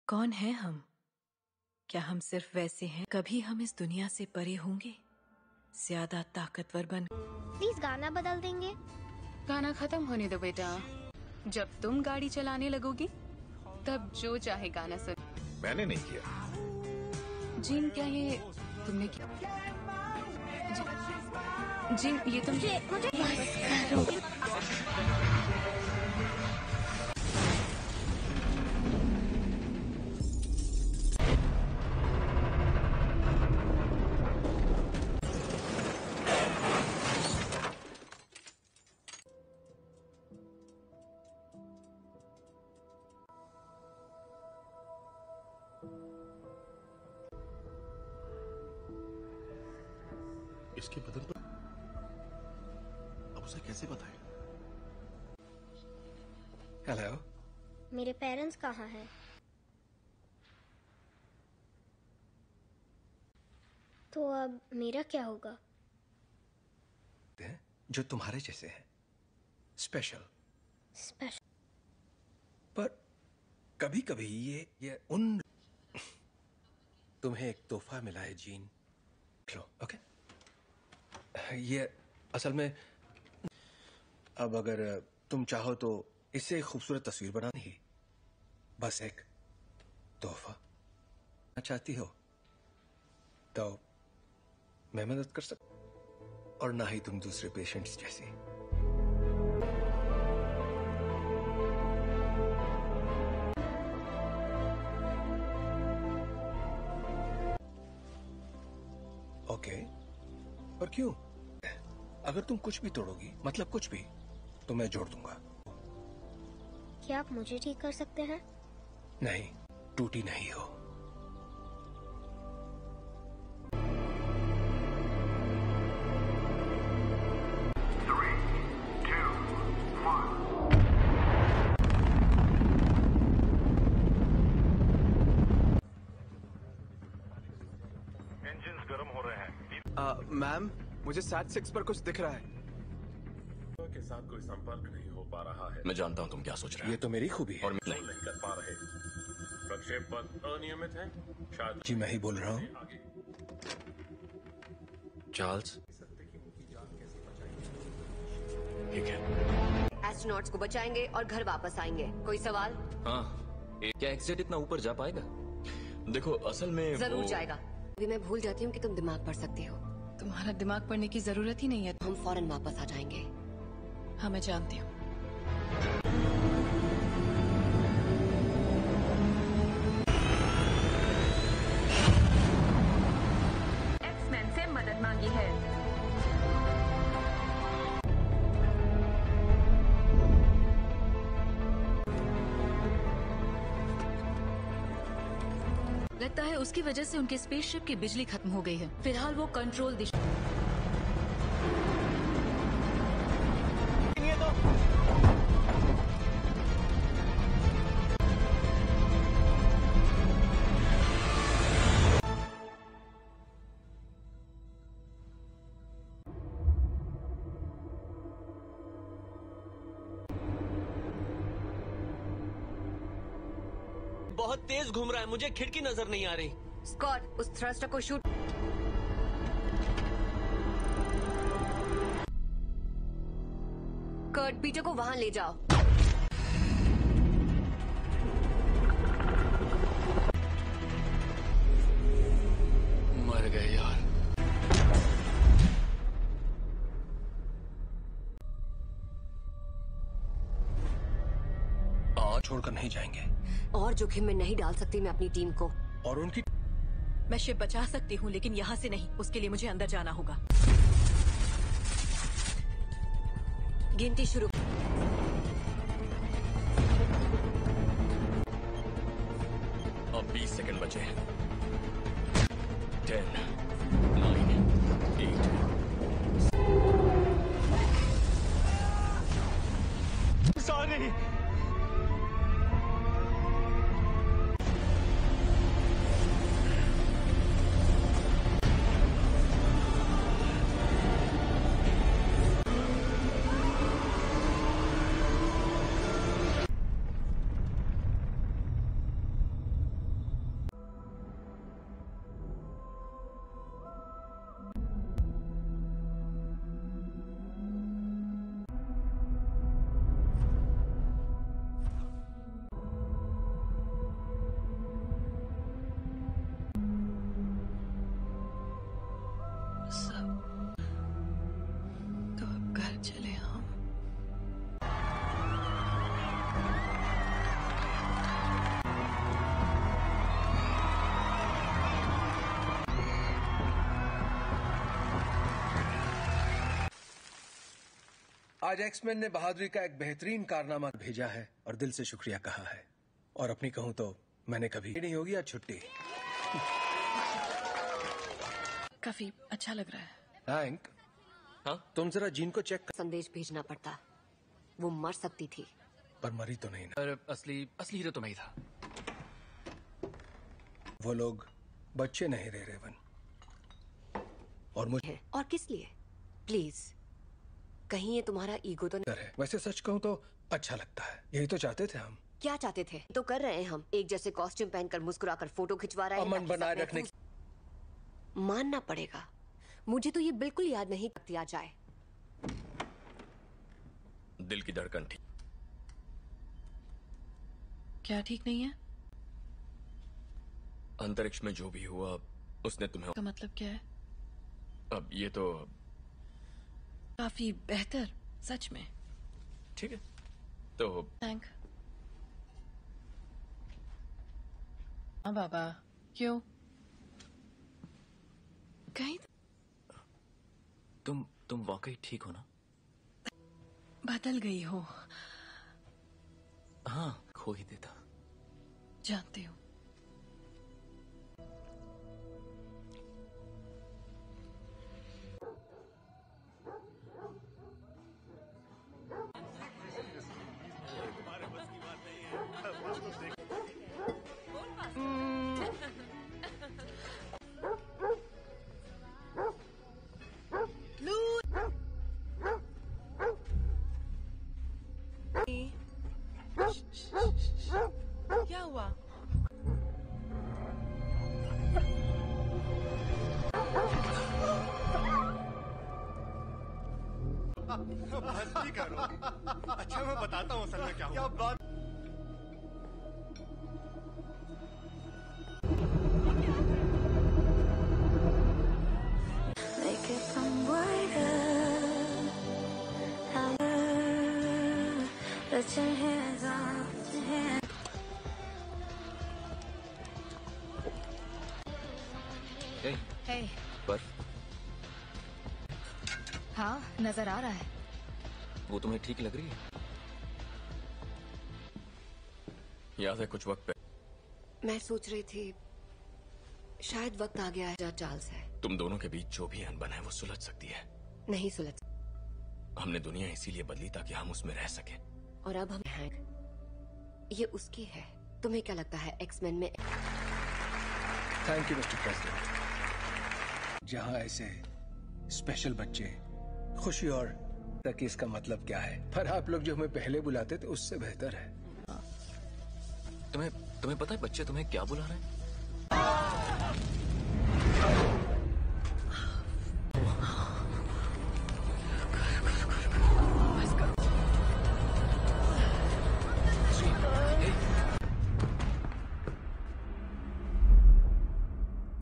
कौन है हम? क्या हम सिर्फ वैसे हैं? कभी हम इस दुनिया से परे होंगे, ज्यादा ताकतवर बन। प्लीज गाना बदल देंगे। गाना खत्म होने दो बेटा। जब तुम गाड़ी चलाने लगोगी तब जो चाहे गाना सुन। मैंने नहीं किया। जिन, क्या ये तुमने किया? जिन, ये तुम मुझे इसके बदन पर अब उसे कैसे बताएं? हेलो, मेरे पेरेंट्स कहाँ हैं? तो अब मेरा क्या होगा? जो तुम्हारे जैसे हैं, स्पेशल। स्पेशल। पर कभी कभी ये उन तुम्हें एक तोहफा मिला है जीन, लो। ओके, ये असल में अब अगर तुम चाहो तो इससे एक खूबसूरत तस्वीर बनानी ही, बस एक तोहफा चाहती हो तो मैं मदद कर सकता, और ना ही तुम दूसरे पेशेंट्स जैसी। ओके, पर क्यों? अगर तुम कुछ भी तोड़ोगी, मतलब कुछ भी, तो मैं जोड़ दूंगा। क्या आप मुझे ठीक कर सकते हैं? नहीं, टूटी नहीं हो। इंजन्स गर्म हो रहे हैं। मैम, मुझे SAT-6 पर कुछ दिख रहा है। के साथ कोई संपर्क नहीं हो पा रहा है। मैं जानता हूं तुम क्या सोच रहे हो। ये तो मेरी खूबी है। और नहीं कर पा रहे। प्रक्षेप पथ अनियमित है। शायद जी मैं ही बोल रहा हूँ। आगे चार्ल्स, ठीक है। एस्ट्रोनॉट्स को बचाएंगे और घर वापस आएंगे। कोई सवाल? हाँ, क्या एक्सेट इतना ऊपर जा पाएगा? देखो असल में जरूर जाएगा। अभी मैं भूल जाती हूँ कि तुम दिमाग पढ़ सकती हो। तुम्हारा दिमाग पढ़ने की जरूरत ही नहीं है। हम फौरन वापस आ जाएंगे। हाँ, मैं जानती हूँ। एक्समैन से मदद मांगी है। लगता है उसकी वजह से उनके स्पेसशिप की बिजली खत्म हो गई है। फिलहाल वो कंट्रोल दिशा। बहुत तेज घूम रहा है, मुझे खिड़की नजर नहीं आ रही। स्कॉट, उस थ्रस्टर को शूट। कर्ट, पीटर को वहां ले जाओ। मर गए यार। और छोड़कर नहीं जाएंगे। और जोखिम में नहीं डाल सकती मैं अपनी टीम को। और उनकी मैं शिप बचा सकती हूँ, लेकिन यहाँ से नहीं। उसके लिए मुझे अंदर जाना होगा। गिनती शुरू। अब 20 सेकंड बचे हैं। 10, 9, 8। सॉरी। आज एक्समैन ने बहादुरी का एक बेहतरीन कारनामा भेजा है और दिल से शुक्रिया कहा है। और अपनी कहूं तो मैंने कभी नहीं होगी आज छुट्टी। काफी अच्छा लग रहा है। हैंक, हाँ? तुम जरा जीन को चेक कर। संदेश भेजना पड़ता, वो मर सकती थी। पर मरी तो नहीं ना। पर असली हीरो तो मैं ही था। वो लोग बच्चे नहीं रहे रेवन। और मुझे और किस लिए? प्लीज, कहीं ये तुम्हारा ईगो तो नहीं? है। वैसे सच कहूं तो अच्छा लगता है। यही तो चाहते थे हम। क्या चाहते थे तो कर रहे हैं हम। एक जैसे कॉस्ट्यूम पहनकर मुस्कुराकर फोटो खिंचवा रहे हैं। अमन बनाए रखने की। मानना पड़ेगा, मुझे तो ये बिल्कुल याद नहीं दिया जाए। दिल की धड़कन ठीक। क्या ठीक नहीं है? अंतरिक्ष में जो भी हुआ उसने तुम्हें। का मतलब क्या है? अब ये तो काफी बेहतर, सच में। ठीक है तो थैंक। हाँ बाबा, क्यों? कहीं तुम वाकई ठीक हो ना? बदल गई हो। हाँ, खो ही देता। जानती हूँ। क्या हुआ? मस्ती करो। अच्छा मैं बताता हूँ असल में क्या हुआ। बात हे, बर्फ हाँ नजर आ रहा है। वो तुम्हें ठीक लग रही है? याद है कुछ वक्त पे मैं सोच रही थी शायद वक्त आ गया है जहाँ चार्ल्स है। तुम दोनों के बीच जो भी अनबन है वो सुलझ सकती है। नहीं सुलझ। हमने दुनिया इसीलिए बदली ताकि हम उसमें रह सके। और अब हम हैं। ये उसकी है। तुम्हें क्या लगता है एक्समैन में? Thank you mister president. जहां ऐसे स्पेशल बच्चे खुशी और तक इसका मतलब क्या है, पर आप लोग जो हमें पहले बुलाते थे उससे बेहतर है। तुम्हें पता है बच्चे तुम्हें क्या बुला रहे हैं?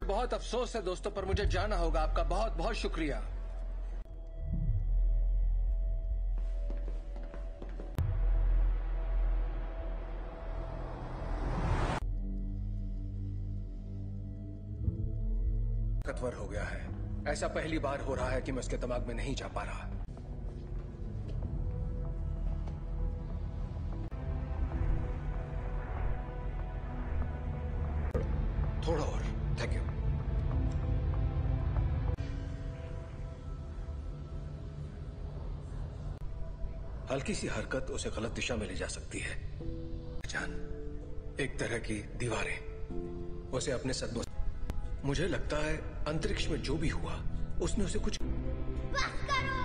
बहुत अफसोस है दोस्तों, पर मुझे जाना होगा। आपका बहुत बहुत शुक्रिया। ताकतवर हो गया है। ऐसा पहली बार हो रहा है कि मैं उसके दिमाग में नहीं जा पा रहा। थोड़ा और। Thank you. हल्की सी हरकत उसे गलत दिशा में ले जा सकती है। जान, एक तरह की दीवारें उसे अपने सदमों। मुझे लगता है अंतरिक्ष में जो भी हुआ उसने उसे कुछ। बस करो।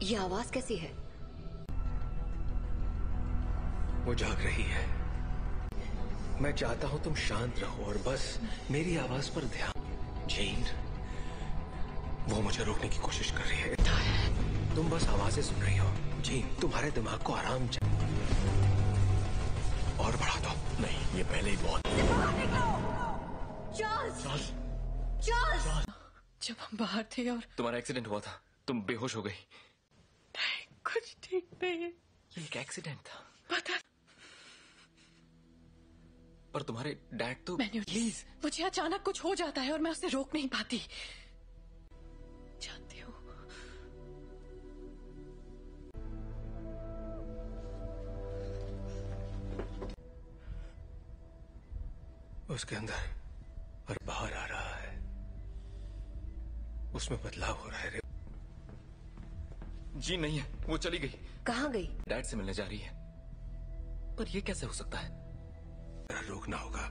ये आवाज कैसी है? वो जाग रही है। मैं चाहता हूं तुम शांत रहो और बस मेरी आवाज पर ध्यान। जेन, वो मुझे रोकने की कोशिश कर रही है। तुम बस आवाजें सुन रही हो। जेन, तुम्हारे दिमाग को आराम और बढ़ा दो। नहीं, ये पहले ही बहुत। चार्ल्स! जब हम बाहर थे और तुम्हारा एक्सीडेंट हुआ था, तुम बेहोश हो गई। कुछ ठीक नहीं है। ये एक एक्सीडेंट था। पता पर तुम्हारे डैड तो। प्लीज, मुझे अचानक कुछ हो जाता है और मैं उसे रोक नहीं पाती। उसके अंदर और बाहर आ रहा है, उसमें बदलाव हो रहा है। जी नहीं है, वो चली गई। कहाँ गई? डैड से मिलने जा रही है। पर ये कैसे हो सकता है? रोकना होगा,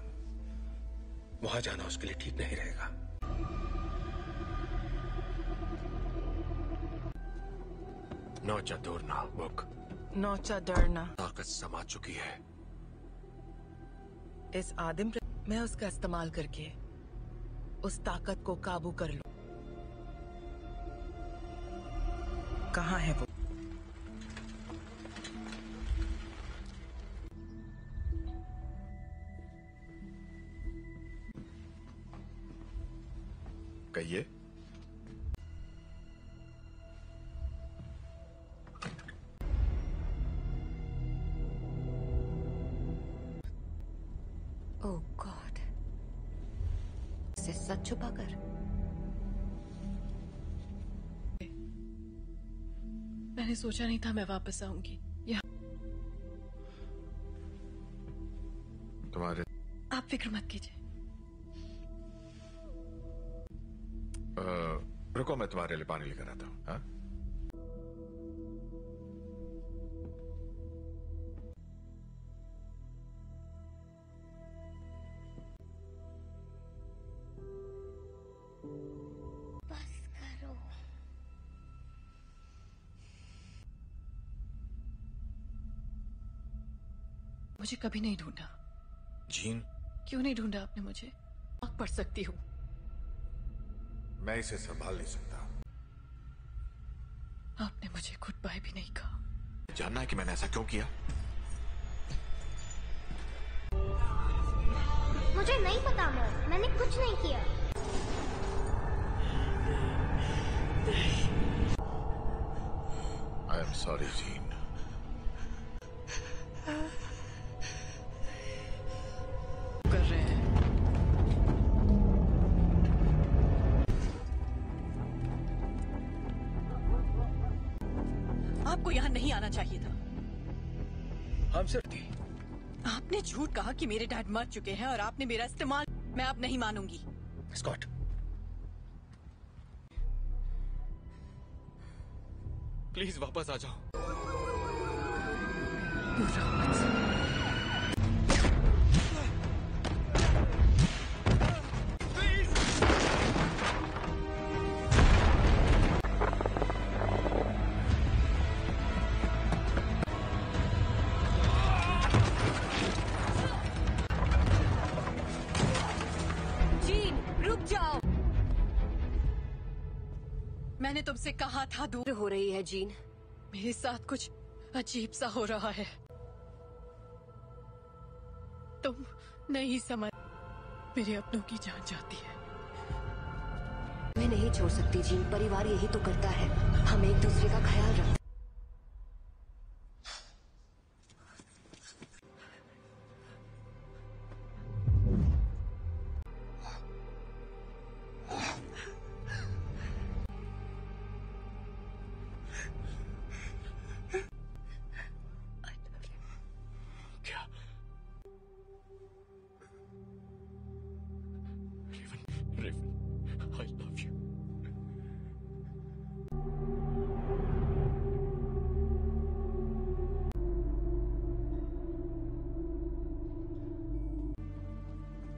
वहां जाना उसके लिए ठीक नहीं रहेगा। नौचा दूरना बुक, नौचा डरना। ताकत समा चुकी है। इस आदिम मैं उसका इस्तेमाल करके उस ताकत को काबू कर लूं। कहाँ है वो? कहिए। ओह गॉड, इसे सच छुपाकर। मैंने सोचा नहीं था मैं वापस आऊंगी। तुम्हारे आप फिक्र मत कीजिए। रुको, मैं तुम्हारे लिए पानी लेकर आता हूँ। हाँ? बस करो। मुझे कभी नहीं ढूंढा। जीन, क्यों नहीं ढूंढा आपने मुझे? आग पढ़ सकती हूँ। मैं इसे संभाल नहीं सकता। आपने मुझे गुड बाय भी नहीं कहा। जानना है कि मैंने ऐसा क्यों किया? मुझे नहीं पता मॉम, मैंने कुछ नहीं किया। I am sorry gene. कर रहे हैं। आपको यहाँ नहीं आना चाहिए था। हम सिर्फ थी। आपने झूठ कहा कि मेरे डैड मर चुके हैं और आपने मेरा इस्तेमाल। मैं अब नहीं मानूंगी। स्कॉट, प्लीज वापस आ जाओ। जीन, रुक जाओ। मैंने तुमसे कहा था दूर हो रही है जीन। मेरे साथ कुछ अजीब सा हो रहा है। तुम नहीं समझ। मेरे अपनों की जान जाती है। मैं नहीं छोड़ सकती जीन, परिवार यही तो करता है। हम एक दूसरे का ख्याल रखते। Raven, I love you.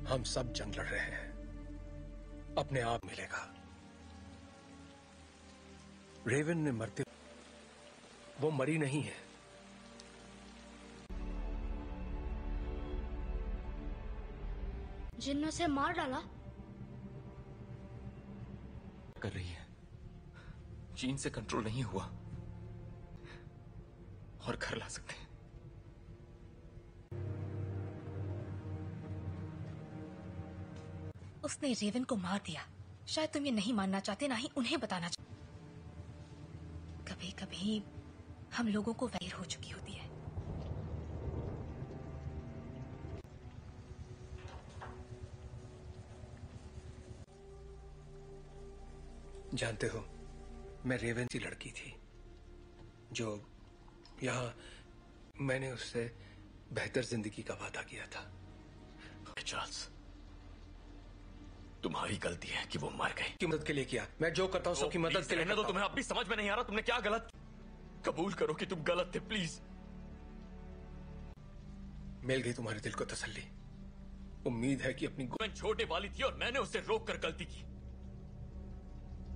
हम सब जंग लड़ रहे हैं, अपने आप मिलेगा। रेवन ने मरते, वो मरी नहीं है। जिन ने उसे मार डाला। कर रही है। जीन से कंट्रोल नहीं हुआ और घर ला सकते हैं। उसने रेवन को मार दिया। शायद तुम ये नहीं मानना चाहते, ना ही उन्हें बताना चाहते। कभी कभी हम लोगों को वैर हो चुकी होती है। जानते हो, मैं रेवन सी लड़की थी जो यहाँ मैंने उससे बेहतर जिंदगी का वादा किया था। चार्ल्स, तुम्हारी गलती है कि वो मर गए। की मदद के लिए किया, मैं जो करता हूँ सबकी मदद के लिए रहने दो, तुम्हें अब भी समझ में नहीं आ रहा तुमने क्या गलत। कबूल करो कि तुम गलत थे प्लीज। मिल गई तुम्हारे दिल को तसल्ली। उम्मीद है कि अपनी मैं छोटे वाली थी और मैंने उसे रोक कर गलती की।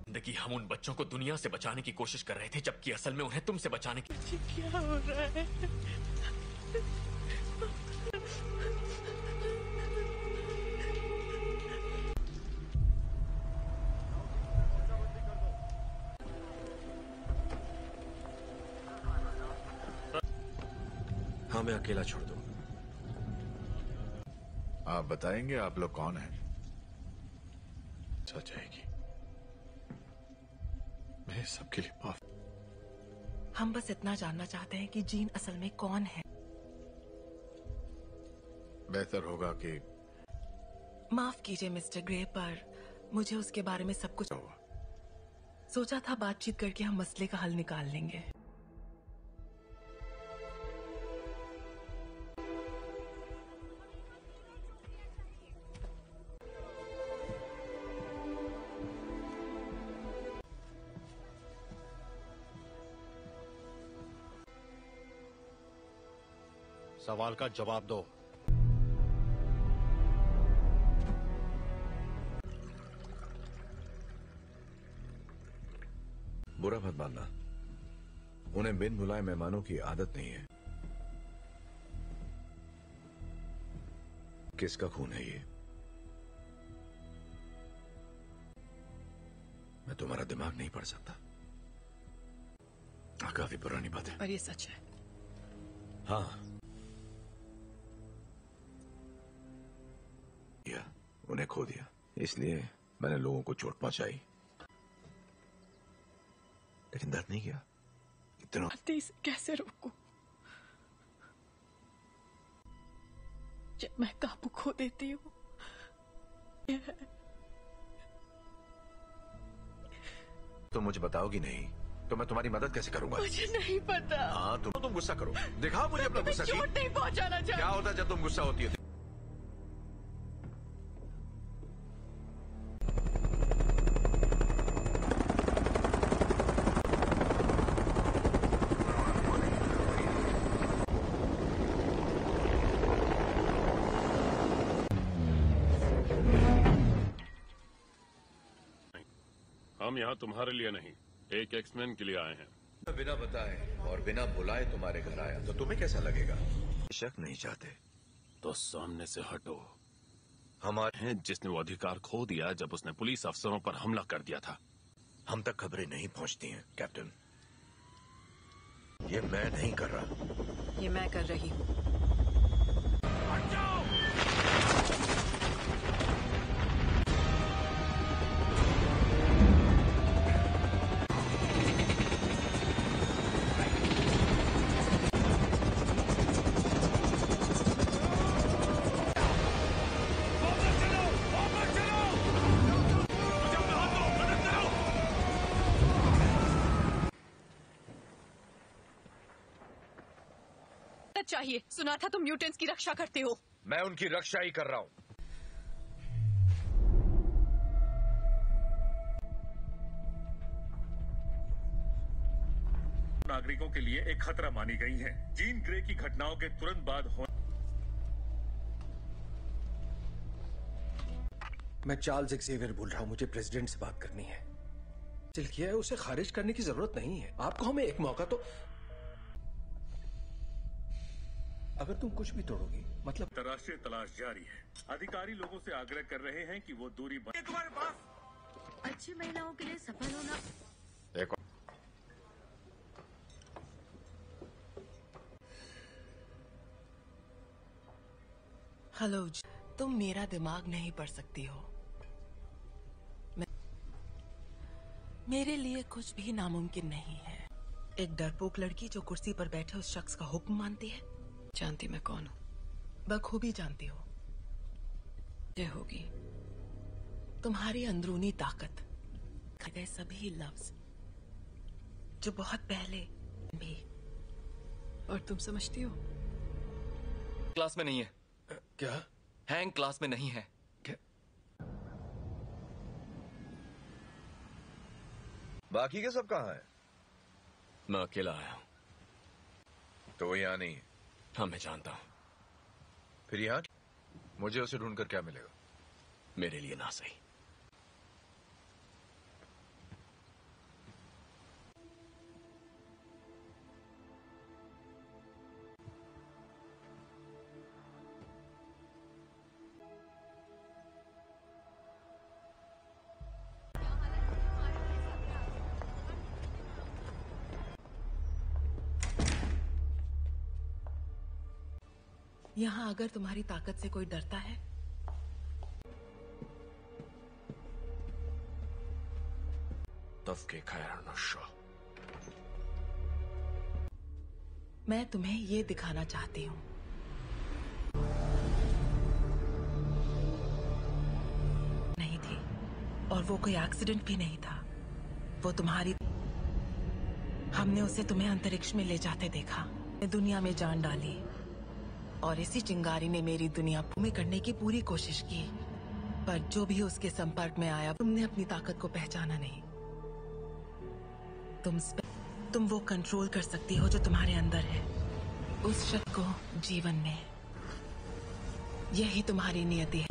जिंदगी हम उन बच्चों को दुनिया से बचाने की कोशिश कर रहे थे, जबकि असल में उन्हें तुमसे बचाने की। क्या हो रहा है? हाँ, मैं अकेला छोड़ दूं। आप बताएंगे आप लोग कौन हैं? सच जाएगी। मैं सबके लिए माफ। हम बस इतना जानना चाहते हैं कि जीन असल में कौन है। बेहतर होगा कि माफ कीजिए मिस्टर ग्रे, पर मुझे उसके बारे में सब कुछ सोचा था। बातचीत करके हम मसले का हल निकाल लेंगे। सवाल का जवाब दो। बुरा मत मानना, उन्हें बिन बुलाए मेहमानों की आदत नहीं है। किसका खून है ये? मैं तुम्हारा दिमाग नहीं पढ़ सकता। काफी पुरानी बात है, पर ये सच है। हाँ, उन्हें खो दिया, इसलिए मैंने लोगों को चोट पहुंचाई, लेकिन दर्द नहीं किया। इतना इसे कैसे रोकूं? जब मैं काबू खो देती हूँ। तो मुझे बताओगी नहीं तो मैं तुम्हारी मदद कैसे करूंगा? मुझे नहीं पता। हाँ, तुम गुस्सा करो, दिखाओ मुझे अपना गुस्सा। चोट नहीं पहुंचाना चाहिए। क्या होता है जब तुम गुस्सा होती है? हम यहाँ तुम्हारे लिए नहीं, एक एक्समैन के लिए आए हैं। बिना बताए और बिना बुलाए तुम्हारे घर आया तो तुम्हें कैसा लगेगा? शक नहीं चाहते तो सामने से हटो। हमारे हैं जिसने वो अधिकार खो दिया जब उसने पुलिस अफसरों पर हमला कर दिया था। हम तक खबरें नहीं पहुंचती हैं कैप्टन। ये मैं नहीं कर रहा, ये मैं कर रही हूँ। चाहिए, सुना था तुम म्यूटेंट्स की रक्षा करते हो। मैं उनकी रक्षा ही कर रहा हूं। नागरिकों के लिए एक खतरा मानी गई हैं। जीन ग्रे की घटनाओं के तुरंत बाद मैं चार्ल्स एक्सेवियर बोल रहा हूं, मुझे प्रेसिडेंट से बात करनी है। दिल किया है, उसे खारिज करने की जरूरत नहीं है। आपको हमें एक मौका तो। अगर तुम कुछ भी तोड़ोगी मतलब। अंतर्राष्ट्रीय तलाश जारी है। अधिकारी लोगों से आग्रह कर रहे हैं कि वो दूरी तुम्हारे पास अच्छी महिलाओं के लिए सफल होना। देखो, हेलो, तुम मेरा दिमाग नहीं पढ़ सकती हो। मेरे लिए कुछ भी नामुमकिन नहीं है। एक डरपोक लड़की जो कुर्सी पर बैठे उस शख्स का हुक्म मानती है। जानती मैं कौन हूँ? बखूबी जानती हो। ये होगी तुम्हारी अंदरूनी ताकत, गए सभी लफ्ज जो बहुत पहले भी। और तुम समझती हो? क्लास में नहीं है। क्या? हैंग क्लास में नहीं है। बाकी के सब कहाँ हैं? मैं अकेला आया हूं। तो वो यहाँ नहीं है? हाँ, मैं जानता हूं। फिर यहाँ मुझे उसे ढूंढकर क्या मिलेगा? मेरे लिए ना सही। यहाँ अगर तुम्हारी ताकत से कोई डरता है तब के खैर नशा। मैं तुम्हें ये दिखाना चाहती हूँ। नहीं थी, और वो कोई एक्सीडेंट भी नहीं था। वो तुम्हारी, हमने उसे तुम्हें अंतरिक्ष में ले जाते देखा, दुनिया में जान डाली, और इसी चिंगारी ने मेरी दुनिया में करने की पूरी कोशिश की। पर जो भी उसके संपर्क में आया, तुमने अपनी ताकत को पहचाना नहीं। तुम वो कंट्रोल कर सकती हो जो तुम्हारे अंदर है, उस शक्ति को जीवन में। यही तुम्हारी नियति है।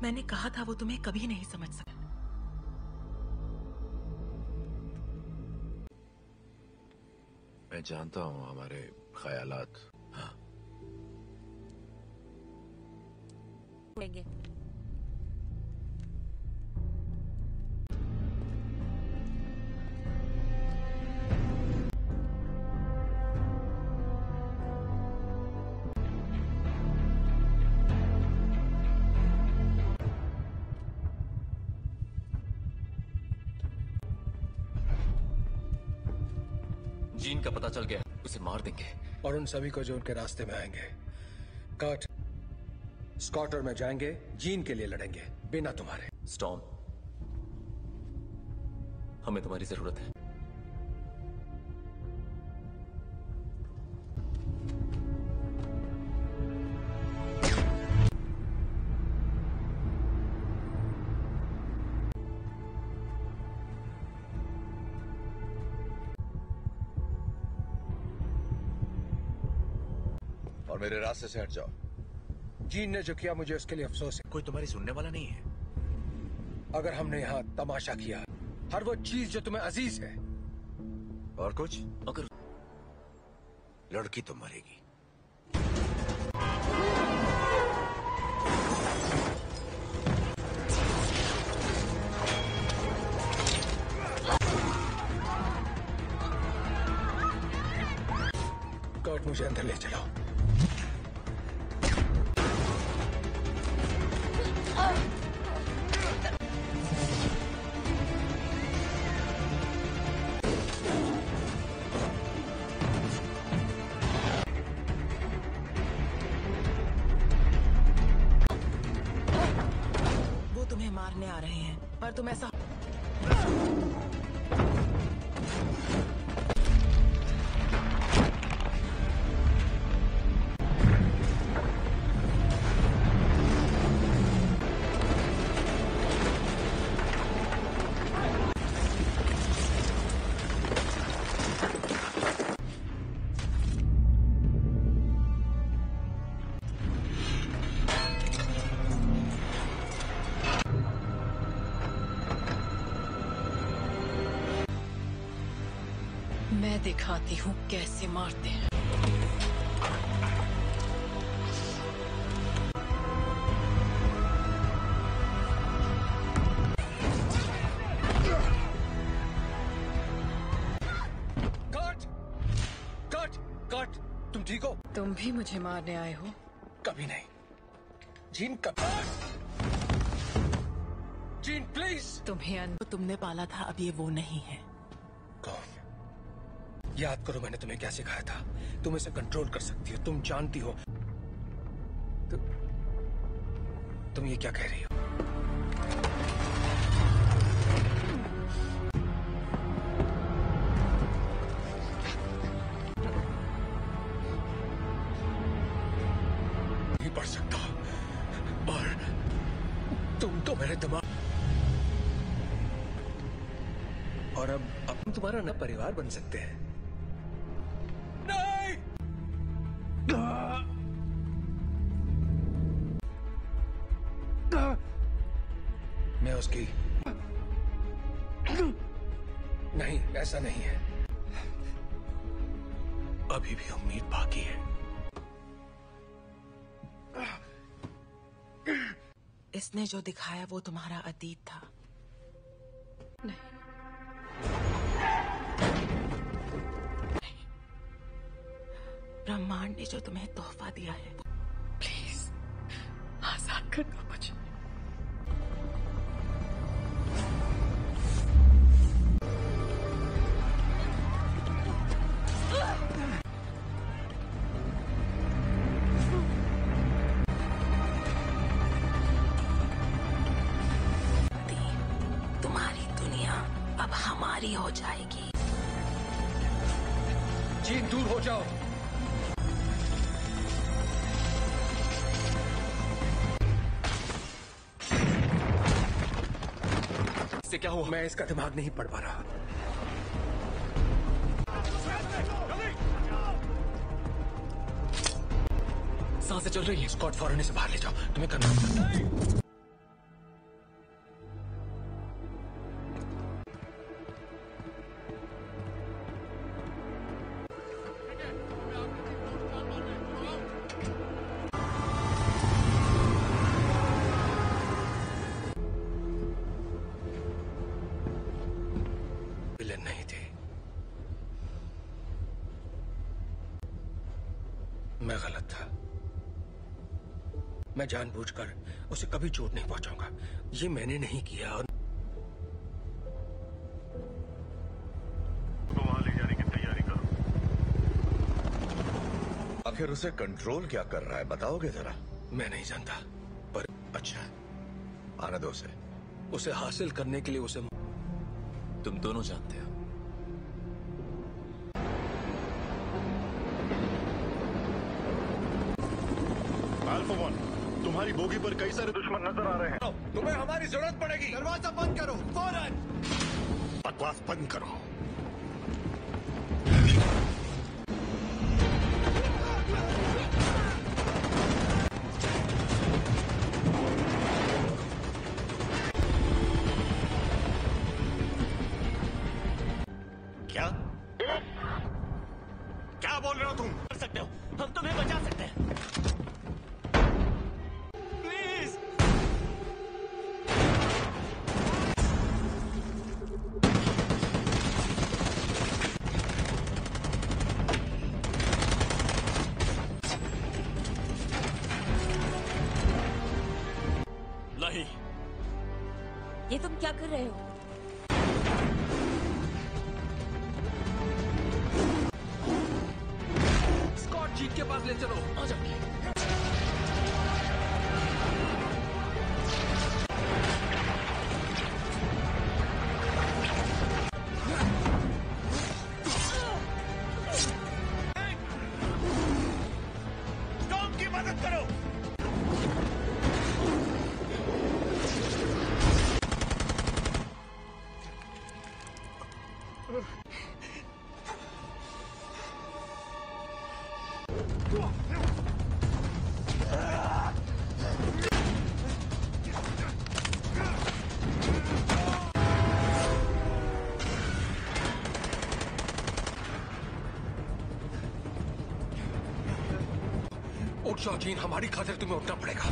मैंने कहा था वो तुम्हें कभी नहीं समझ सका। मैं जानता हूं हमारे ख्यालात। हाँ। जीन का पता चल गया, उसे मार देंगे। और उन सभी को जो उनके रास्ते में आएंगे। कर्ट, स्कॉट और मैं जाएंगे, जीन के लिए लड़ेंगे, बिना तुम्हारे। स्टॉर्म, हमें तुम्हारी जरूरत है। और मेरे रास्ते से हट जाओ। जीन ने जो किया मुझे उसके लिए अफसोस है। कोई तुम्हारी सुनने वाला नहीं है। अगर हमने यहाँ तमाशा किया, हर वो चीज जो तुम्हें अजीज है। और कुछ? अगर लड़की तो मरेगी। कर्ट, मुझे अंदर ले चलो। वो तुम्हें मारने आ रहे हैं, पर तुम ऐसा मैं दिखाती हूँ कैसे मारते हैं। कर्ट! कर्ट! कर्ट! तुम ठीक हो? तुम भी मुझे मारने आए हो? कभी नहीं। Gene, gene please. तुम्हें तुमने पाला था, अब ये वो नहीं है। कौन? याद करो मैंने तुम्हें क्या सिखाया था। तुम इसे कंट्रोल कर सकती हो, तुम जानती हो। तुम ये क्या कह रही हो? नहीं पढ़ सकता, और और अब हम तुम्हारा नया परिवार बन सकते हैं। नहीं! मैं उसकी नहीं, ऐसा नहीं है। अभी भी उम्मीद बाकी है। इसने जो दिखाया वो तुम्हारा अतीत था। नहीं, ब्रह्मांड ने जो तुम्हें तोहफा दिया है। प्लीज आजाद कर दो मुझे। तुम्हारी दुनिया अब हमारी हो जाएगी। जीन, दूर हो जाओ। इससे क्या हुआ? मैं इसका दिमाग नहीं पढ़ पा रहा। सांसें चल रही है। स्कॉट, फौरन इसे बाहर ले जाओ। तुम्हें करना होगा। विलेन नहीं थे। मैं गलत था। मैं जानबूझकर उसे कभी चोट नहीं पहुंचाऊंगा। ये मैंने नहीं किया। और तो वहां ले जाने की तैयारी करो। आखिर उसे कंट्रोल क्या कर रहा है, बताओगे जरा? मैं नहीं जानता, पर अच्छा, आने दो उसे। उसे हासिल करने के लिए उसे तुम दोनों जानते हो। अल्फा 1, तुम्हारी बोगी पर कई सारे दुश्मन नजर आ रहे हैं। तुम्हें हमारी जरूरत पड़ेगी। दरवाजा बंद करो फौरन। बकवास बंद करो। क्या क्या बोल रहे हो तुम? कर सकते हो, हम तुम्हें बचा सकते हैं। प्लीज। नहीं। ये तुम क्या कर रहे हो? स्कॉट, जीत के पास ले चलो। आ जाओ। टॉम की मदद करो। उठ जाओ जीन, हमारी खातिर तुम्हें उठना पड़ेगा।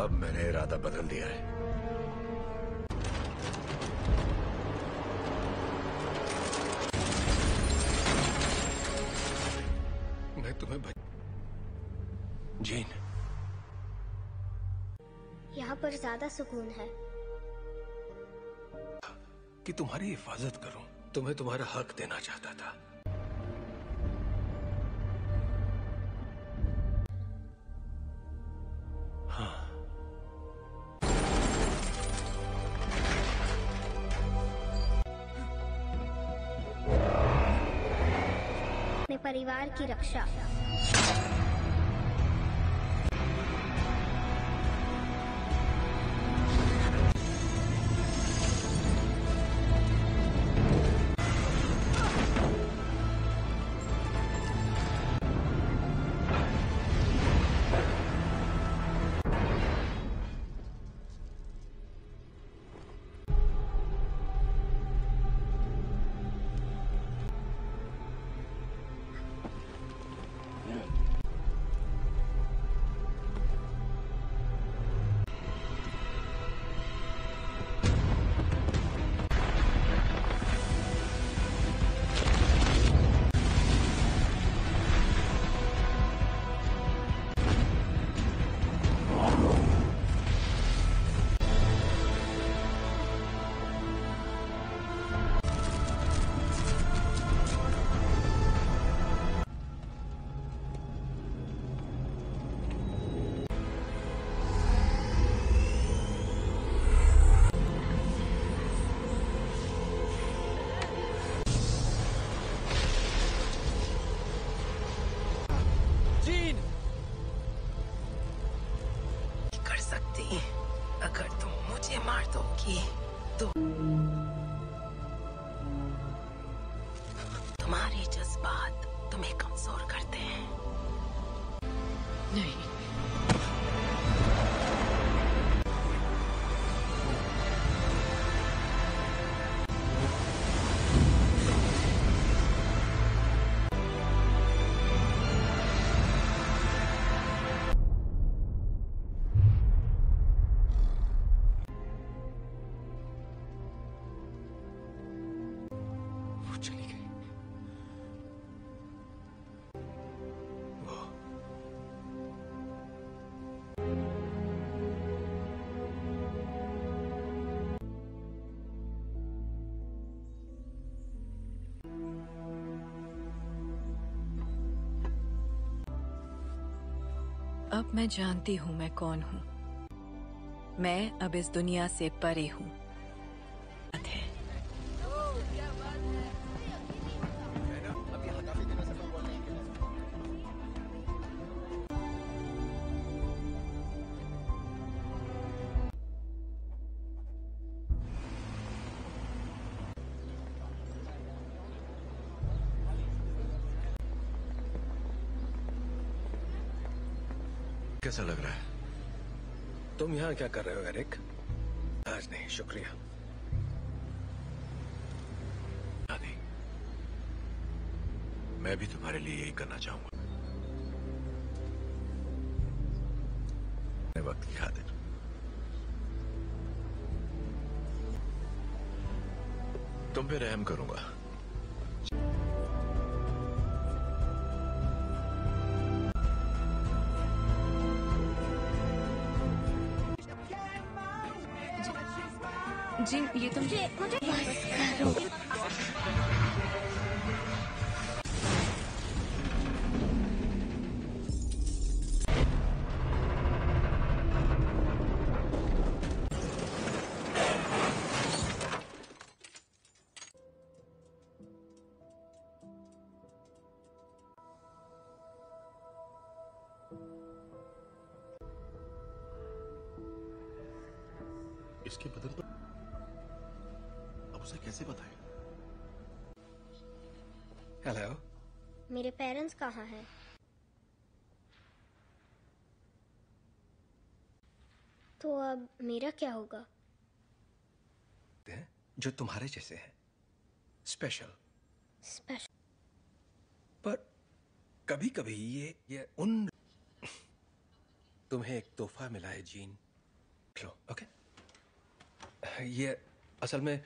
अब मैंने इरादा बदल दिया है। पर ज्यादा सुकून है। कि तुम्हारी हिफाजत करूं, तुम्हें तुम्हारा हक देना चाहता था। हाँ, अपने परिवार की रक्षा। कर सकती अगर तुम मुझे मार दोगी तो तुम्हारे जज्बात तुम्हें कमजोर करते हैं। नहीं, वो चली गई। वो अब मैं जानती हूँ मैं कौन हूँ। मैं अब इस दुनिया से परे हूँ। कैसा लग रहा है? तुम यहाँ क्या कर रहे हो एरिक? आज नहीं, शुक्रिया। नहीं, मैं भी तुम्हारे लिए यही करना चाहूंगा। वक्त की खातिर तुम पे रहम करूंगा। जी ये तुम इसके बदन पर अब उसे कैसे बताएं? हेलो, मेरे पेरेंट्स कहाँ हैं? तो अब मेरा क्या होगा? जो तुम्हारे जैसे हैं, स्पेशल। स्पेशल। पर कभी कभी ये उन तुम्हें एक तोहफा मिला है जीन, लो। ओके, ये असल में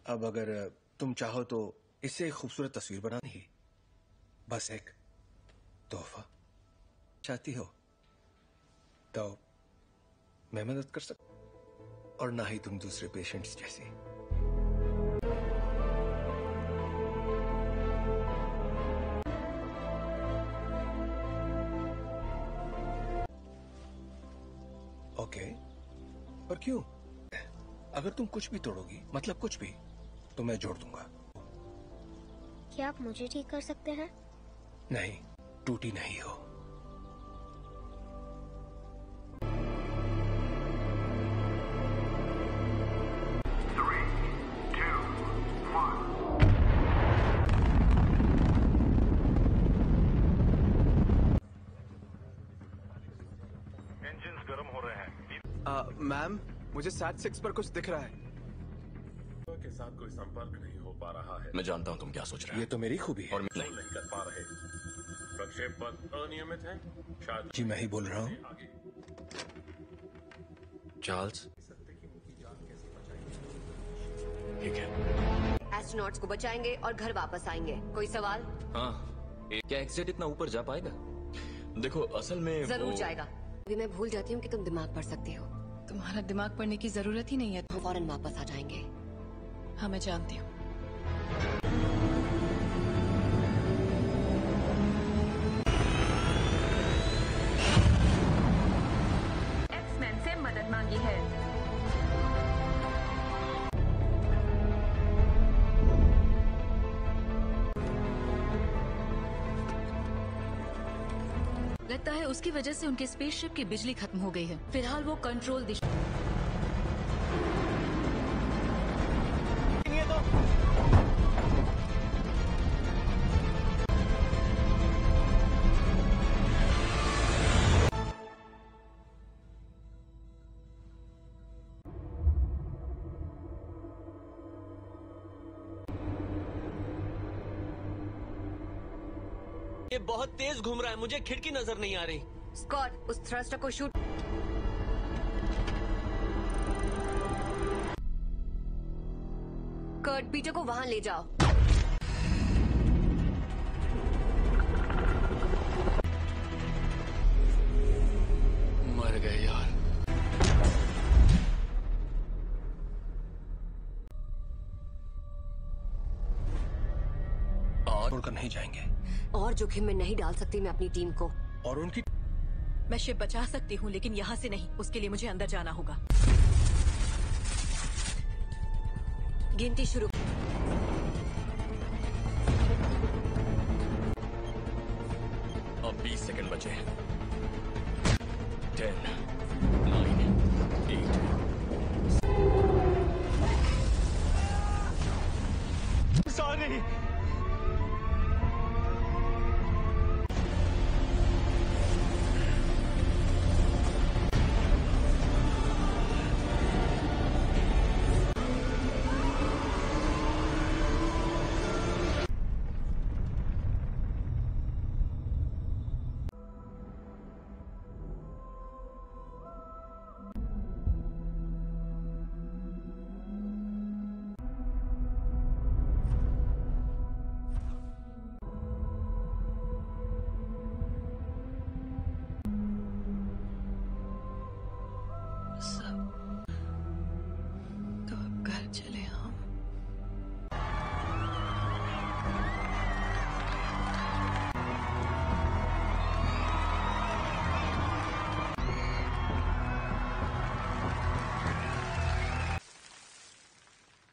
अब अगर तुम चाहो तो इससे एक खूबसूरत तस्वीर बनानी ही, बस एक तोहफा चाहती हो तो मैं मदद कर सकता, और ना ही तुम दूसरे पेशेंट्स जैसी। ओके, पर क्यों? अगर तुम कुछ भी तोड़ोगी, मतलब कुछ भी, तो मैं जोड़ दूंगा। क्या आप मुझे ठीक कर सकते हैं? नहीं, टूटी नहीं हो। इंजन्स गर्म हो रहे हैं। मैम, मुझे सैट 6 पर कुछ दिख रहा है। के साथ कोई संपर्क नहीं हो पा रहा है। मैं जानता हूँ तुम क्या सोच रहे हो। ये तो मेरी खूबी है। और नहीं कर पा रहे। प्रक्षेप पथ अनियमित है। शायद जी मैं ही बोल रहा हूँ। चार्ल्स, ठीक है। एस्ट्रोनॉट्स को बचाएंगे और घर वापस आएंगे। कोई सवाल? हाँ, क्या एक्सेट इतना ऊपर जा पाएगा? देखो असल में जरूर जाएगा। अभी मैं भूल जाती हूँ कि तुम दिमाग पढ़ सकती हो। तुम्हारा दिमाग पढ़ने की जरूरत ही नहीं है। हम फौरन वापस आ जाएंगे। हाँ, मैं जानती हूँ। एक्समैन से मदद मांगी है। लगता है उसकी वजह से उनके स्पेसशिप की बिजली खत्म हो गई है। फिलहाल वो कंट्रोल दिशा। ये बहुत तेज घूम रहा है, मुझे खिड़की नजर नहीं आ रही। स्कॉट, उस थ्रस्टर को शूट। कर्ट, पीटर को वहां ले जाओ। मर गए यार। छोड़कर नहीं जाएंगे। और जोखिम में नहीं डाल सकती मैं अपनी टीम को। और उनकी मैं शिप बचा सकती हूँ, लेकिन यहाँ से नहीं। उसके लिए मुझे अंदर जाना होगा। गिनती शुरू। अब 20 सेकंड बचे। 10, 9, 8। सॉरी।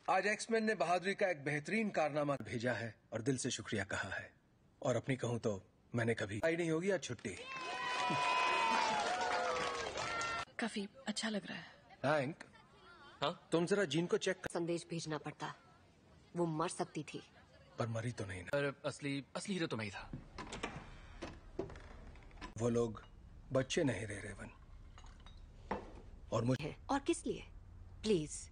आज एक्समैन ने बहादुरी का एक बेहतरीन कारनामा भेजा है और दिल से शुक्रिया कहा है। और अपनी कहूं तो मैंने कभी आई नहीं होगी आज छुट्टी। काफी अच्छा लग रहा है। हैंक, हाँ, तुम जरा जीन को चेक कर। संदेश भेजना पड़ता। वो मर सकती थी। पर मरी तो नहीं ना। पर असली हीरो तो मैं ही था। वो लोग बच्चे नहीं रहे रेवन। और मुझे और किस लिए? प्लीज,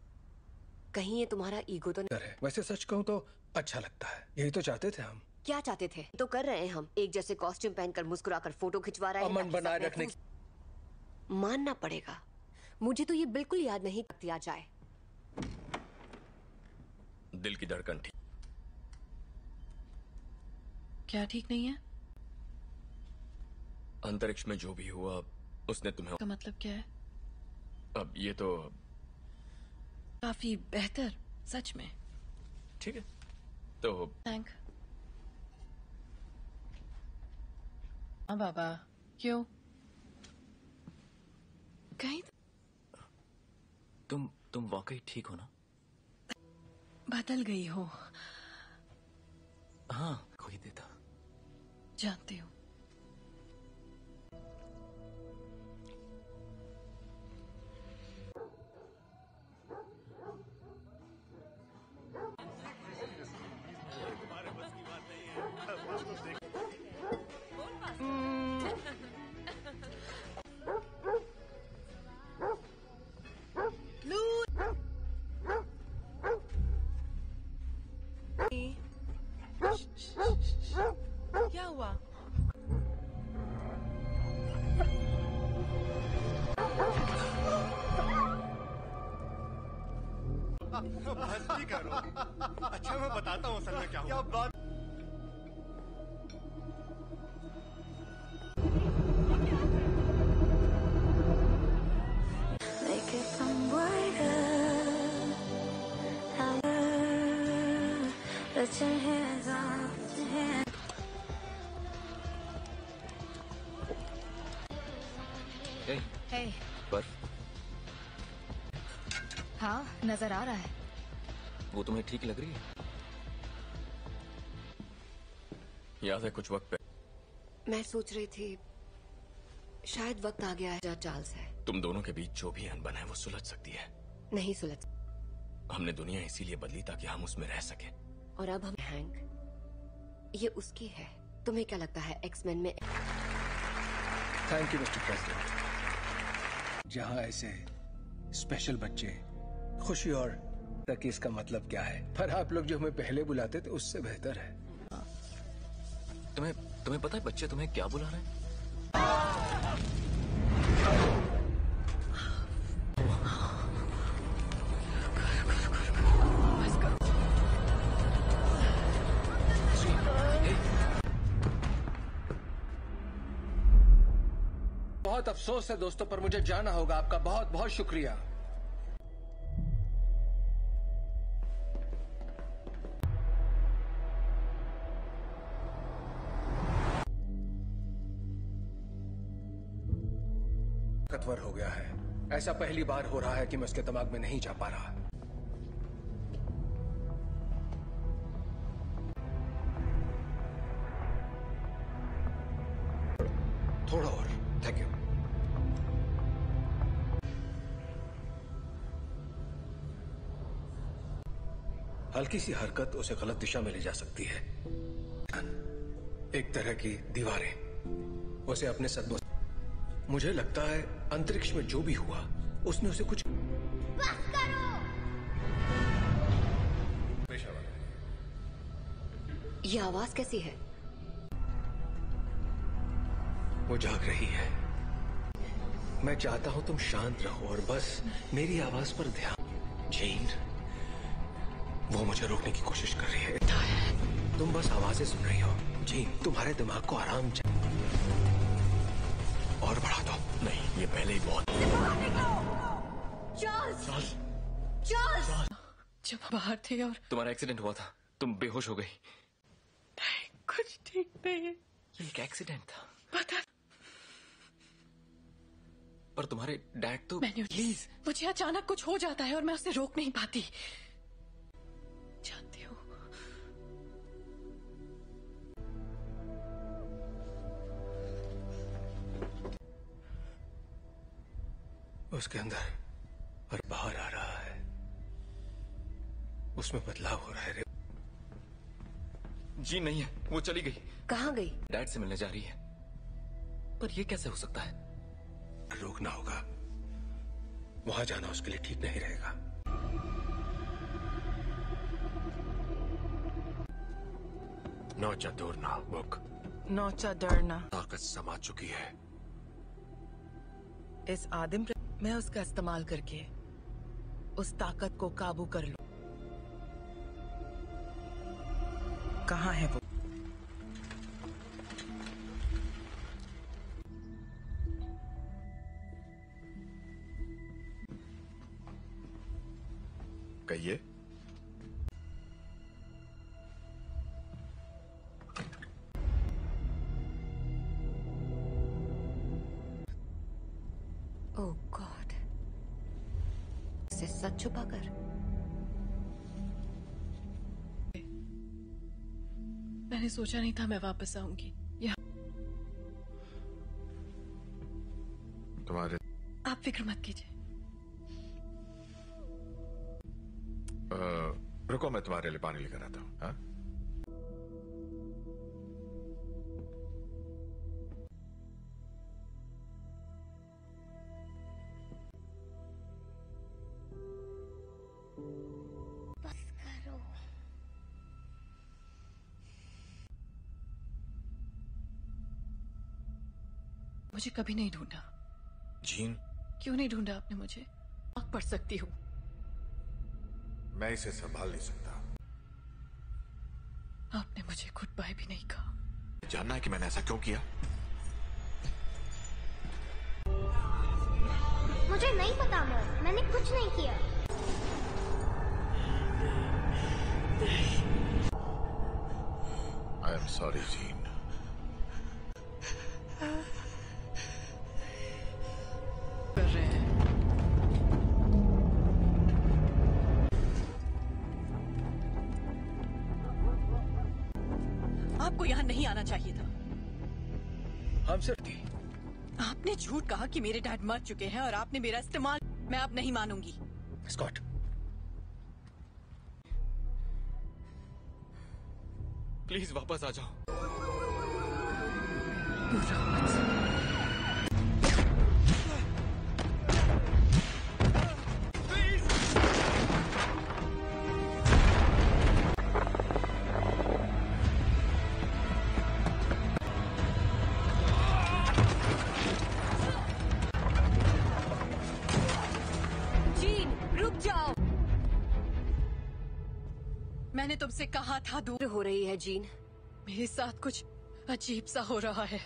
कहीं ये तुम्हारा ईगो तो नहीं? वैसे सच कहूं तो अच्छा लगता है। यही तो चाहते थे हम। क्या चाहते थे? तो कर रहे हैं हम। एक जैसे कॉस्ट्यूम पहनकर मुस्कुराकर फोटो खिंचवा रहे हैं। अमन बनाए रखने। मानना पड़ेगा, मुझे तो ये बिल्कुल याद नहीं किया जाए। दिल की धड़कन ठीक। क्या ठीक नहीं है? अंतरिक्ष में जो भी हुआ उसने तुम्हें। का मतलब क्या है? अब ये तो काफी बेहतर, सच में। ठीक है तो थैंक। हाँ बाबा, क्यों? कहीं तुम वाकई ठीक हो ना? बदल गई हो। हाँ, कोई देता। जानती हूँ। क्या हुआ? मस्ती करो। अच्छा मैं बताता हूँ असल में क्या हुआ। बात Hey. पर हाँ, नजर आ रहा है। वो तुम्हें ठीक लग रही है? याद है कुछ वक्त पहले मैं सोच रही थी शायद वक्त आ गया है जहाँ चार्ल्स है। तुम दोनों के बीच जो भी अनबन है वो सुलझ सकती है। नहीं सुलझ। हमने दुनिया इसीलिए बदली ताकि हम उसमें रह सके। और अब हम हैंक, ये उसकी है। तुम्हें क्या लगता है एक्समैन में? Thank you mister president. जहाँ ऐसे स्पेशल बच्चे खुशी और तक इसका मतलब क्या है, पर आप लोग जो हमें पहले बुलाते थे उससे बेहतर है। तुम्हें पता है बच्चे तुम्हें क्या बुला रहे हैं? बहुत अफसोस है दोस्तों, पर मुझे जाना होगा। आपका बहुत बहुत शुक्रिया। ताकतवर हो गया है। ऐसा पहली बार हो रहा है कि मैं उसके दिमाग में नहीं जा पा रहा। थोड़ा और। Thank you. हल्की सी हरकत उसे गलत दिशा में ले जा सकती है। एक तरह की दीवारें उसे अपने सदमों। मुझे लगता है अंतरिक्ष में जो भी हुआ उसने उसे कुछ। बस करो। ये आवाज कैसी है? वो जाग रही है। मैं चाहता हूं तुम शांत रहो और बस मेरी आवाज पर ध्यान। जीन, वो मुझे रोकने की कोशिश कर रही है। तुम बस आवाजें सुन रही हो। जीन, तुम्हारे दिमाग को आराम चाहिए। और बढ़ा दो। नहीं, ये पहले ही बहुत। चार्ल्स! चार्ल्स! जब बाहर थे और तुम्हारा एक्सीडेंट हुआ था, तुम बेहोश हो गई। कुछ ठीक नहीं है। ये एक एक्सीडेंट था। पता। पर तुम्हारे डैड तो। प्लीज, मुझे अचानक कुछ हो जाता है और मैं उसे रोक नहीं पाती। जानती हूँ। उसके अंदर और बाहर आ रहा है। उसमें बदलाव हो रहा है। जी नहीं है, वो चली गई। कहाँ गई? डैड से मिलने जा रही है। पर ये कैसे हो सकता है? रोकना होगा। वहां जाना उसके लिए ठीक नहीं रहेगा। नौचा दूरना बुक। नौचा डरना। ताकत समा चुकी है। इस आदिम मैं उसका इस्तेमाल करके उस ताकत को काबू कर लूं। कहाँ है वो? कहिए। ओह गॉड, इसे सच छुपाकर। मैंने सोचा नहीं था मैं वापस आऊंगी यहाँ। तुम्हारे आप फिक्र मत कीजिए। रुको, मैं तुम्हारे लिए पानी लेकर आता हूँ। हाँ? बस करो। मुझे कभी नहीं ढूंढा। जीन, क्यों नहीं ढूंढा आपने मुझे? आग पढ़ सकती हूँ। मैं इसे संभाल नहीं सकता। आपने मुझे गुड बाय भी नहीं कहा। जानना है कि मैंने ऐसा क्यों किया? मुझे नहीं पता मॉम, मैंने कुछ नहीं किया। I am sorry gene. कर रहे हैं। आपको यहाँ नहीं आना चाहिए था। हम सिर्फ थी। आपने झूठ कहा कि मेरे डैड मर चुके हैं और आपने मेरा इस्तेमाल। मैं अब नहीं मानूंगी। स्कॉट, प्लीज वापस आ जाओ। जीन, रुक जाओ। मैंने तुमसे कहा था दूर हो रही है जीन। मेरे साथ कुछ अजीब सा हो रहा है।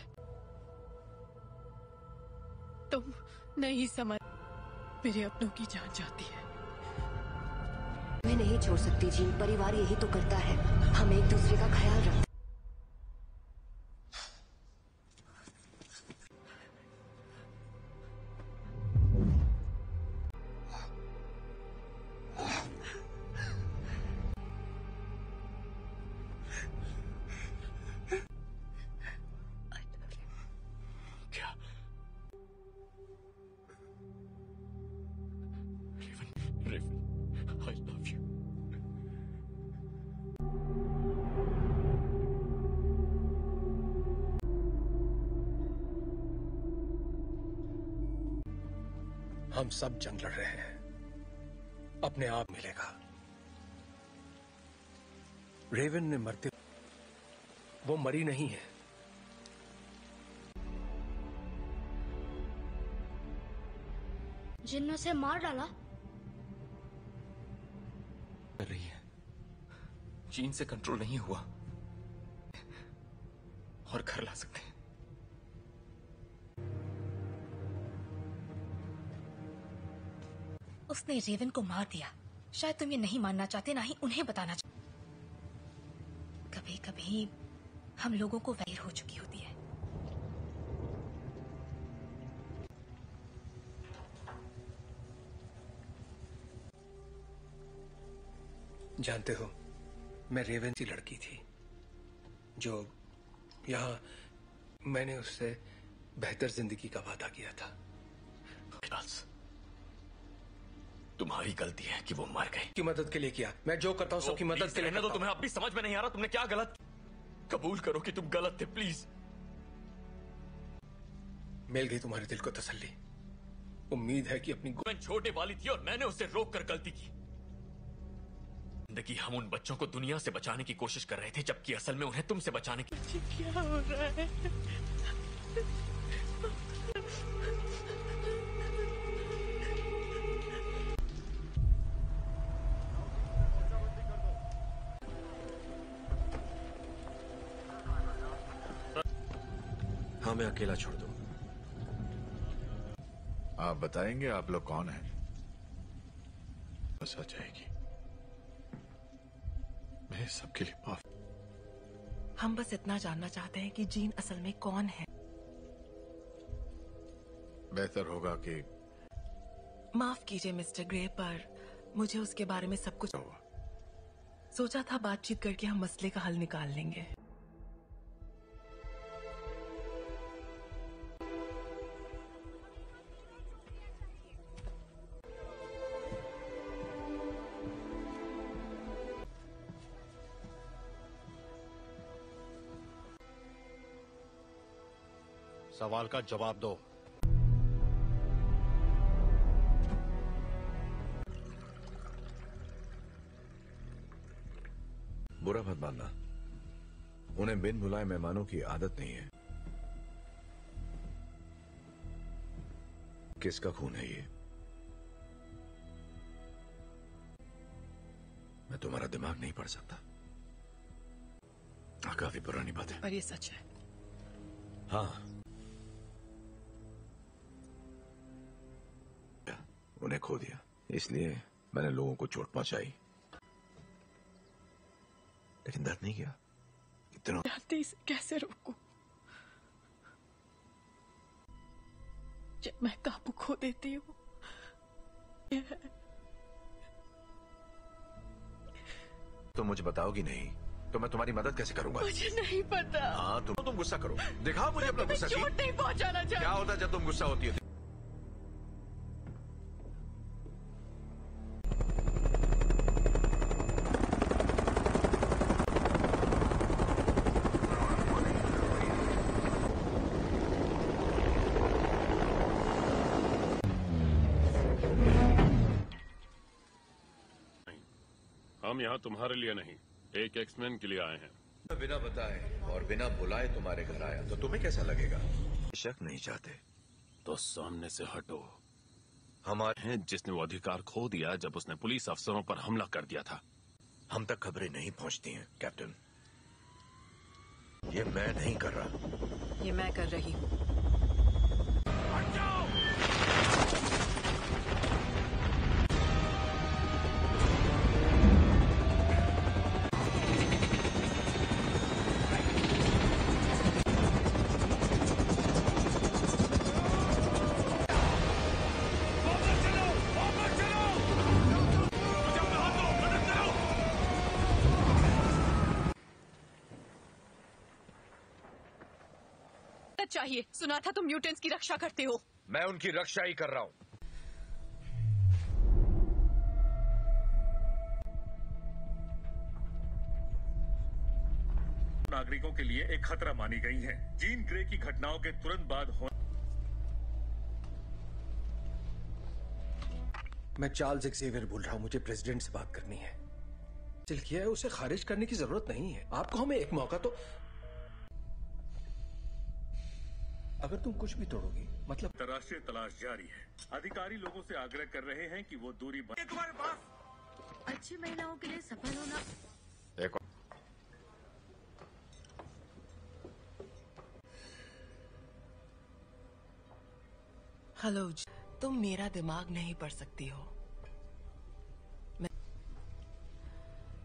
तुम नहीं समझ। मेरे अपनों की जान जाती है। मैं नहीं छोड़ सकती जीन, परिवार यही तो करता है। हम एक दूसरे का ख्याल रखते। I love you. हम सब जंग लड़ रहे हैं। अपने आप मिलेगा। रेवन ने मरते, वो मरी नहीं है। जिन ने उसे मार डाला। कर रही है। जीन से कंट्रोल नहीं हुआ और घर ला सकते हैं। उसने रेवन को मार दिया। शायद तुम ये नहीं मानना चाहते, ना ही उन्हें बताना चाहते। कभी कभी हम लोगों को वैर हो चुकी होती है। जानते हो, मैं रेवन सी लड़की थी जो यहां मैंने उससे बेहतर जिंदगी का वादा किया था। तुम्हारी गलती है कि वो मर गई। की मदद के लिए किया। मैं जो करता हूं सबकी मदद के लिए तो तुम्हें अब भी समझ में नहीं आ रहा तुमने क्या गलत। कबूल करो कि तुम गलत थे प्लीज। मिल गई तुम्हारे दिल को तसल्ली। उम्मीद है कि अपनी मैं छोटे वाली थी और मैंने उसे रोक कर गलती की। जिंदगी हम उन बच्चों को दुनिया से बचाने की कोशिश कर रहे थे, जबकि असल में उन्हें तुमसे बचाने की। क्या हो रहा है? हमें अकेला छोड़ दो। आप बताएंगे आप लोग कौन हैं? बस आ जाएगी। मैं सबके लिए माफ। हम बस इतना जानना चाहते हैं कि जीन असल में कौन है। बेहतर होगा कि माफ कीजिए मिस्टर ग्रे, पर मुझे उसके बारे में सब कुछ सोचा था। बातचीत करके हम मसले का हल निकाल लेंगे। सवाल का जवाब दो। बुरा मत मानना, उन्हें बिन बुलाए मेहमानों की आदत नहीं है। किसका खून है ये? मैं तुम्हारा दिमाग नहीं पढ़ सकता। काफी पुरानी बात है, पर ये सच है। हाँ, उन्हें खो दिया, इसलिए मैंने लोगों को चोट पहुंचाई, लेकिन दर्द नहीं किया। इतना जानती इसे कैसे रोकूं? जब मैं काबू खो देती हूँ, तुम मुझे बताओगी नहीं तो मैं तुम्हारी मदद कैसे करूंगा? मुझे नहीं पता। हाँ, तुम गुस्सा करो, दिखाओ मुझे अपना गुस्सा। चोट नहीं पहुंचाना चाहती। क्या होता है जब तुम गुस्सा होती है? हम यहाँ तुम्हारे लिए नहीं, एक एक्समैन के लिए आए हैं। बिना बताए और बिना बुलाए तुम्हारे घर आया तो तुम्हें कैसा लगेगा? शक नहीं चाहते तो सामने से हटो। हमारे हैं जिसने वो अधिकार खो दिया जब उसने पुलिस अफसरों पर हमला कर दिया था। हम तक खबरें नहीं पहुंचती हैं कैप्टन। ये मैं नहीं कर रहा, ये मैं कर रही हूँ। चाहिए। सुना था तुम म्यूटेंट्स की रक्षा करते हो। मैं उनकी रक्षा ही कर रहा हूं। नागरिकों के लिए एक खतरा मानी गई हैं। जीन ग्रे की घटनाओं के तुरंत बाद मैं चार्ल्स एक्सेवियर बोल रहा हूं। मुझे प्रेसिडेंट से बात करनी है। दिल किया है, उसे खारिज करने की जरूरत नहीं है। आपको हमें एक मौका तो। अगर तुम कुछ भी तोड़ोगी मतलब। अंतर्राष्ट्रीय तलाश जारी है। अधिकारी लोगों से आग्रह कर रहे हैं कि वो दूरी तुम्हारे पास अच्छी महिलाओं के लिए सफल होना। हेलो, तुम मेरा दिमाग नहीं पढ़ सकती हो।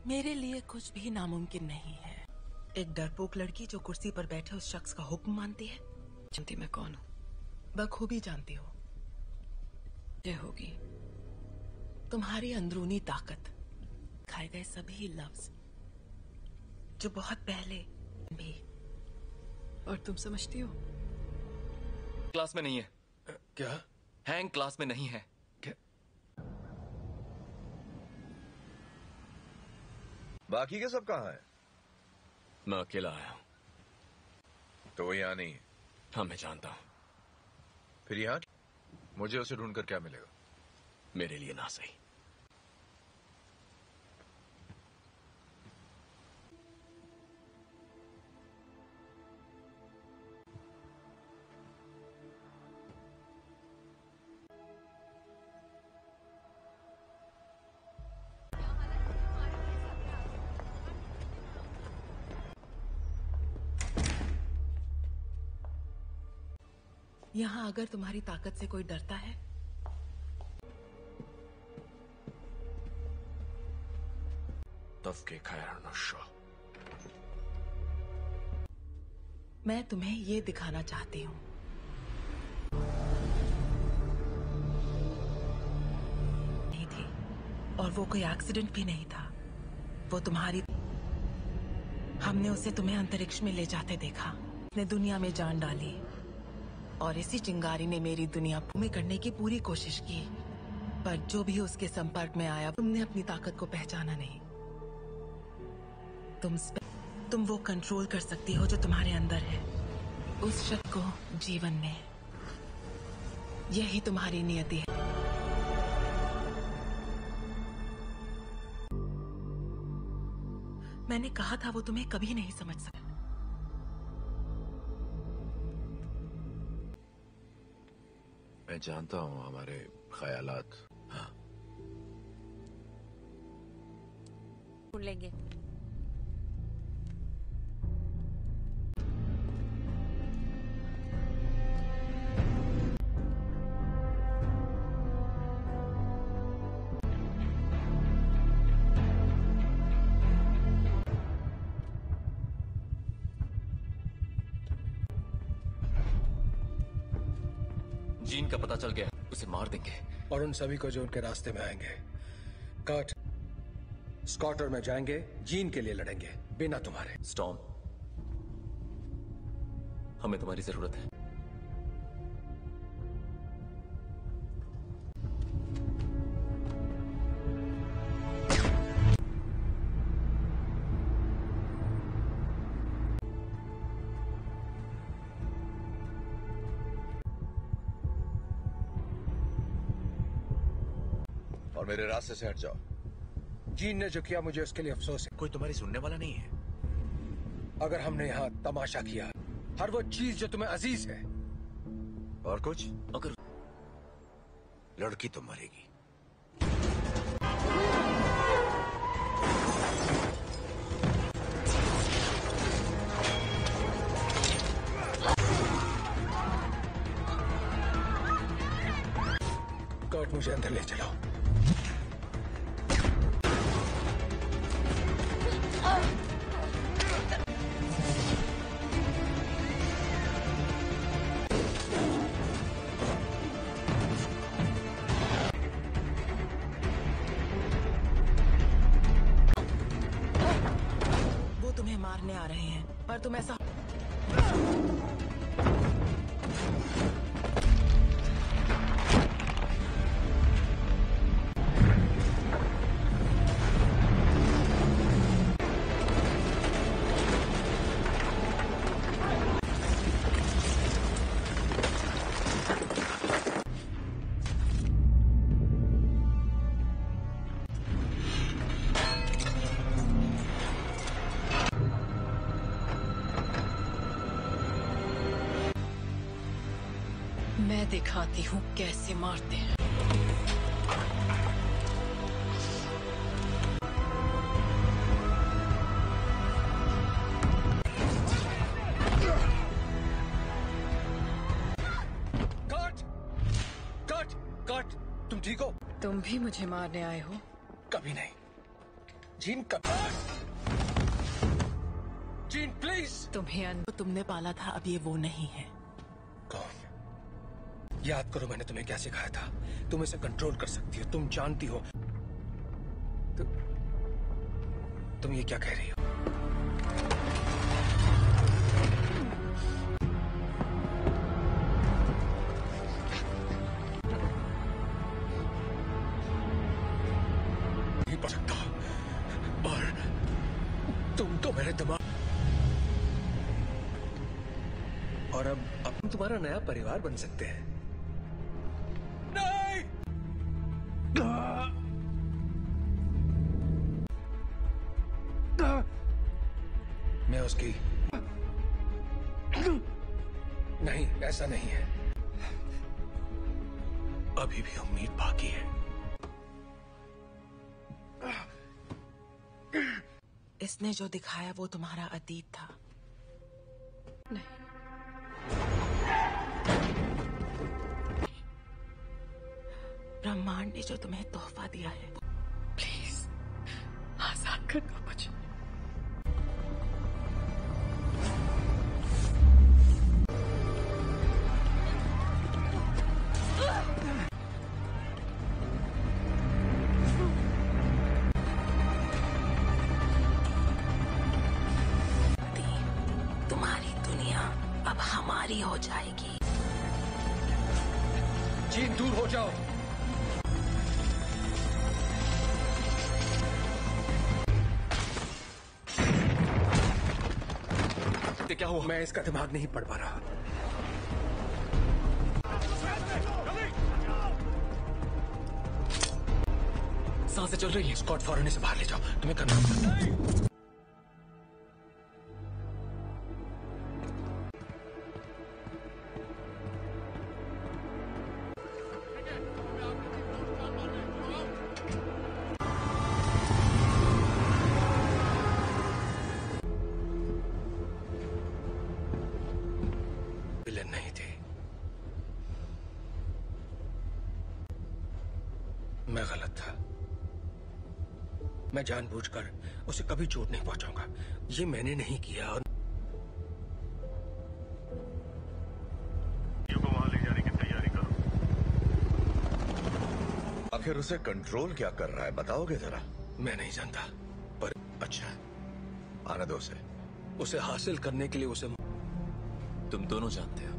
मेरे लिए कुछ भी नामुमकिन नहीं है। एक डरपोक लड़की जो कुर्सी पर बैठे उस शख्स का हुक्म मानती है। जानती मैं कौन हूँ? बखूबी जानती हो। ये होगी तुम्हारी अंदरूनी ताकत, खाए गए सभी लफ्ज जो बहुत पहले भी। और तुम समझती हो? क्लास में नहीं है। क्या? हैंग क्लास में नहीं है। क्या? बाकी के सब कहाँ हैं? मैं अकेला आया हूं। तो वो यहाँ नहीं है। हाँ, मैं जानता हूं। फिर यहाँ मुझे उसे ढूंढकर क्या मिलेगा? मेरे लिए ना सही। यहाँ अगर तुम्हारी ताकत से कोई डरता है तफके खैर नशा। मैं तुम्हें ये दिखाना चाहती हूँ। नहीं थी, और वो कोई एक्सीडेंट भी नहीं था। वो तुम्हारी, हमने उसे तुम्हें अंतरिक्ष में ले जाते देखा। उसने दुनिया में जान डाली और इसी चिंगारी ने मेरी दुनिया में करने की पूरी कोशिश की, पर जो भी उसके संपर्क में आया, तुमने अपनी ताकत को पहचाना नहीं। तुम वो कंट्रोल कर सकती हो जो तुम्हारे अंदर है, उस शक्ति को जीवन में। यही तुम्हारी नियति है। मैंने कहा था वो तुम्हें कभी नहीं समझ सकता। मैं जानता हूं हमारे ख्यालात। हाँ, सुन लेंगे। जीन का पता चल गया, उसे मार देंगे। और उन सभी को जो उनके रास्ते में आएंगे। कर्ट, स्कॉट और मैं जाएंगे, जीन के लिए लड़ेंगे, बिना तुम्हारे। स्टॉर्म, हमें तुम्हारी जरूरत है। और मेरे रास्ते से हट जाओ। जीन ने जो किया मुझे उसके लिए अफसोस है। कोई तुम्हारी सुनने वाला नहीं है। अगर हमने यहाँ तमाशा किया, हर वो चीज जो तुम्हें अजीज है। और कुछ? अगर लड़की तो मरेगी। कर्ट, मुझे अंदर ले चलो। वो तुम्हें मारने आ रहे हैं, पर तुम ऐसा मैं दिखाती हूँ कैसे मारते हैं। कर्ट, तुम ठीक हो? तुम भी मुझे मारने आए हो? कभी नहीं। जीन, कभी। Gene, please. तुम्हें तुमने पाला था, अब ये वो नहीं है। कौन? याद करो मैंने तुम्हें क्या सिखाया था। तुम इसे कंट्रोल कर सकती हो, तुम जानती हो। तुम ये क्या कह रही हो? नहीं पड़ सकता। और तुम तो मेरे दिमाग, और अब हम तुम्हारा नया परिवार बन सकते हैं। नहीं! मैं उसकी, नहीं, ऐसा नहीं है। अभी भी उम्मीद बाकी है। इसने जो दिखाया वो तुम्हारा अतीत था। नहीं, ब्रह्मांड ने जो तुम्हें तोहफा दिया है। प्लीज आजाद कर। घटना बची। तुम्हारी दुनिया अब हमारी हो जाएगी। जीन, दूर हो जाओ। क्या हुआ? मैं इसका दिमाग नहीं पढ़ पा रहा। सांसें चल रही हैं। स्कॉट फौरन इसे बाहर ले जाओ। तुम्हें करना होगा। विलेन नहीं थी, मैं गलत था। मैं जानबूझकर उसे कभी चोट नहीं पहुंचाऊंगा। ये मैंने नहीं किया। और को वहां ले जाने की तैयारी करो। आखिर उसे कंट्रोल क्या कर रहा है, बताओगे जरा? मैं नहीं जानता, पर अच्छा, आने दो उसे हासिल करने के लिए उसे तुम दोनों जानते हो।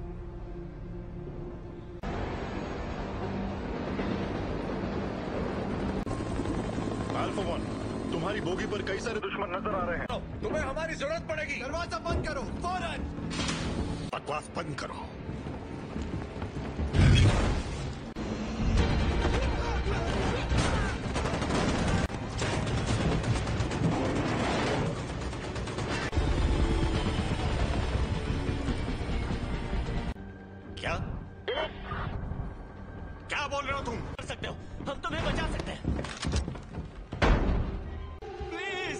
अल्फा वन, तुम्हारी बोगी पर कई सारे दुश्मन नजर आ रहे हैं। तुम्हें हमारी जरूरत पड़ेगी। दरवाजा बंद करो फौरन। बकवास बंद करो। क्या बोल रहे हो तुम? कर सकते हो, हम तुम्हें बचा सकते हैं। प्लीज।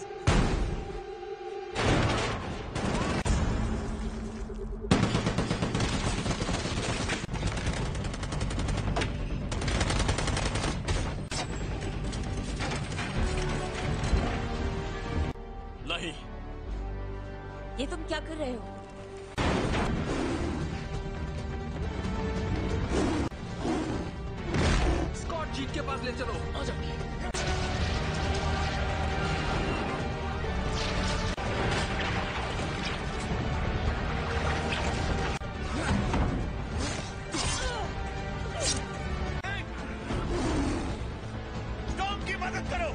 नहीं। ये तुम क्या कर रहे हो? जीत के पास ले चलो। आ जाओ। टॉम की मदद करो।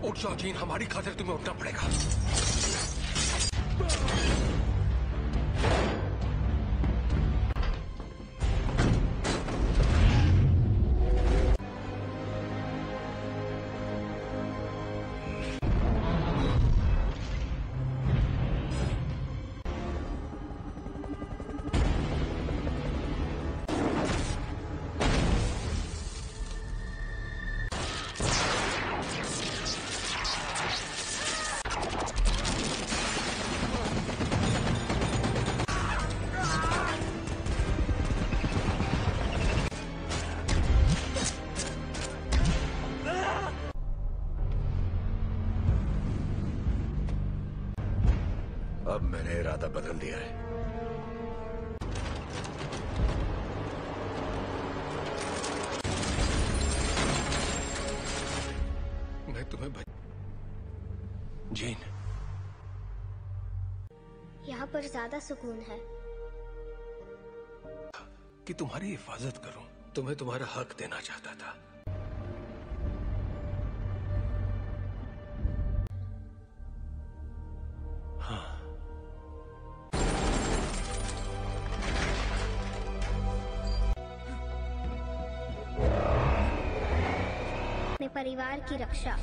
उठ जाओ जीन, हमारी खातिर तुम्हें उठना पड़ेगा। अब मैंने इरादा बदल दिया है। मैं तुम्हें जीन, यहाँ पर ज्यादा सुकून है। कि तुम्हारी हिफाजत करूं। तुम्हें तुम्हारा हक देना चाहता था। अपने परिवार की रक्षा।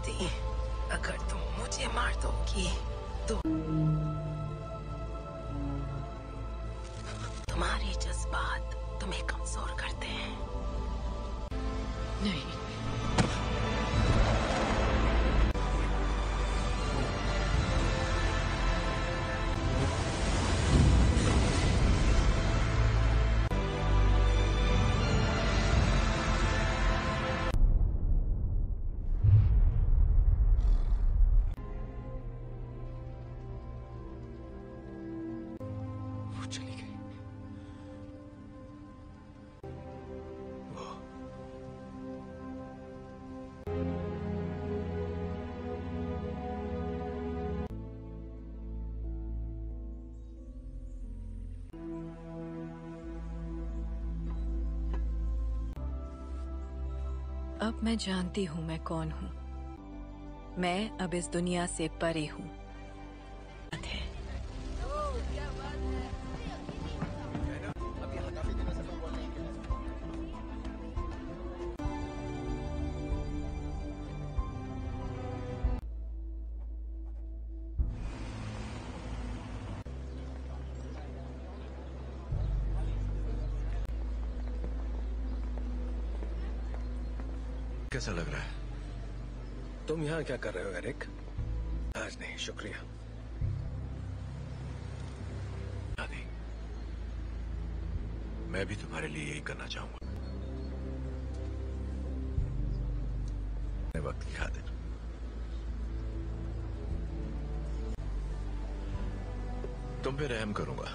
जानती, अगर तुम मुझे मार दोगी तो तुम्हारे जज्बात तुम्हें कमजोर करते हैं। नहीं, चली गई। वो अब मैं जानती हूँ मैं कौन हूँ। मैं अब इस दुनिया से परे हूँ। कैसा लग रहा है? तुम यहाँ क्या कर रहे हो एरिक? आज नहीं, शुक्रिया। आदि, मैं भी तुम्हारे लिए यही करना चाहूंगा। वक्त की खातिर तुम पे रहम करूंगा।